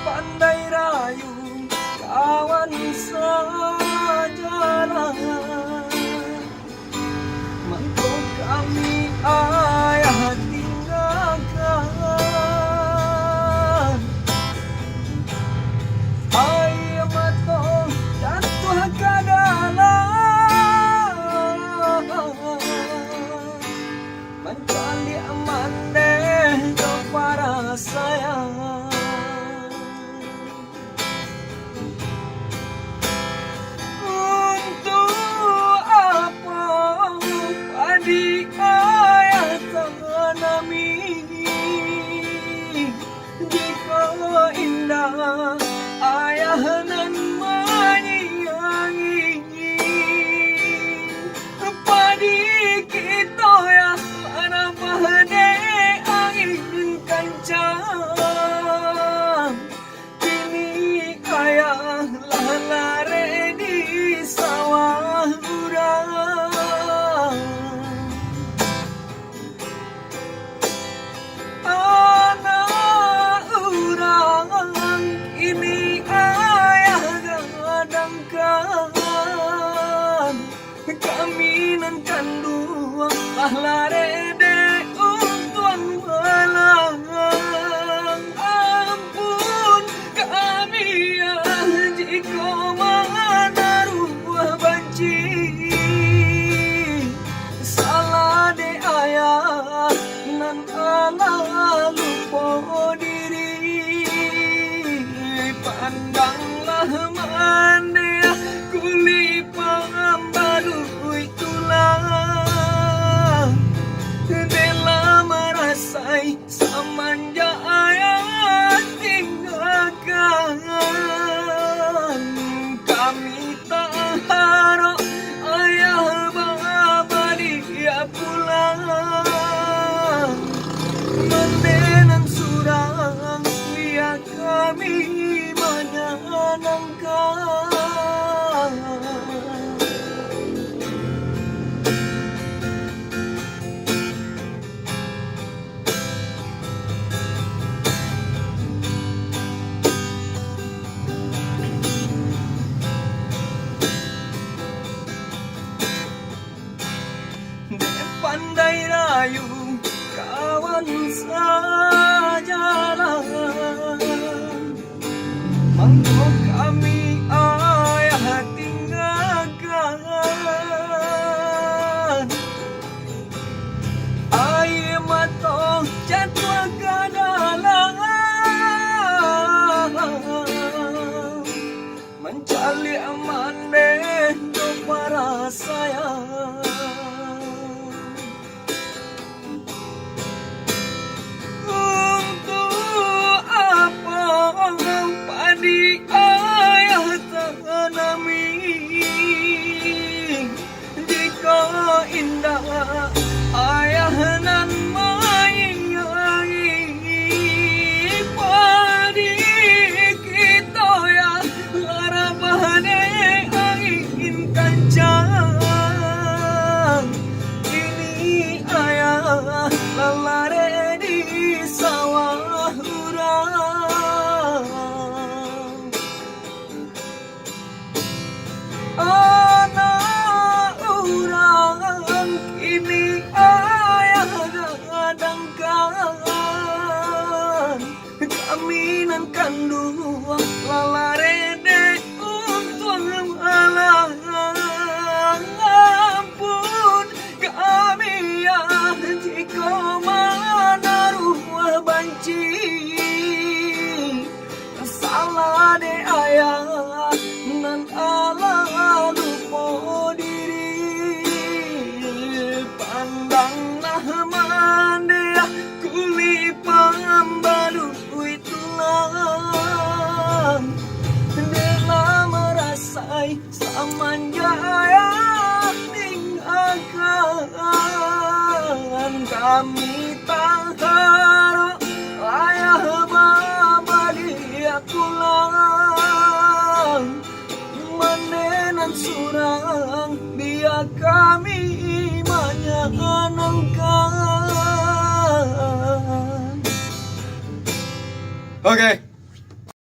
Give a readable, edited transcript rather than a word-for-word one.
pandai rayu kawan sajalah. Mangko kami ayah tinggalkan, ayah matong jatuh ke dalam, mencari aman deh para sayang. Untuk apa adik ayah tanami, jika indah ayah nan menyayangi, padi kita ya mana bahde angin kencang, kini ayah lare di sawah urang. Anak urang ini ayah gadangkan, kami nan kandung lare de untuak malang. Ampun kami ya jika menaruh benci, salah de ayah nan ala lupa diri. Pandanglah mandea kuli pambalui tulang, dela merasai samanja ayah tinggalkan. Kami tak harap ayah balik pulang, mendenan surang biar kami menyenangkan. Pandai rayu kawan sajalah, mangko kami ayah tinggalkan, ayah matong jatuh ke dalam, mencari aman deh para sayang. Padi ayah tanami, jika indah ayah nan menyayangi, padi kita ya lara bahane angin kencang, ini ayah lare di sawah urang. Anak urang ini ayah gadangkan, kami nan kandung lalare de untuak malang. Ampun kami ya jika menaruh benci, salah de ayah nan ala lupa diri. Pandanglah mandea kuli pambalui tulang, dela merasai samanja ayah tinggalkan. Kami tak harap ayah balik pulang, mendenan surang biar kami menyenangkan. Oke.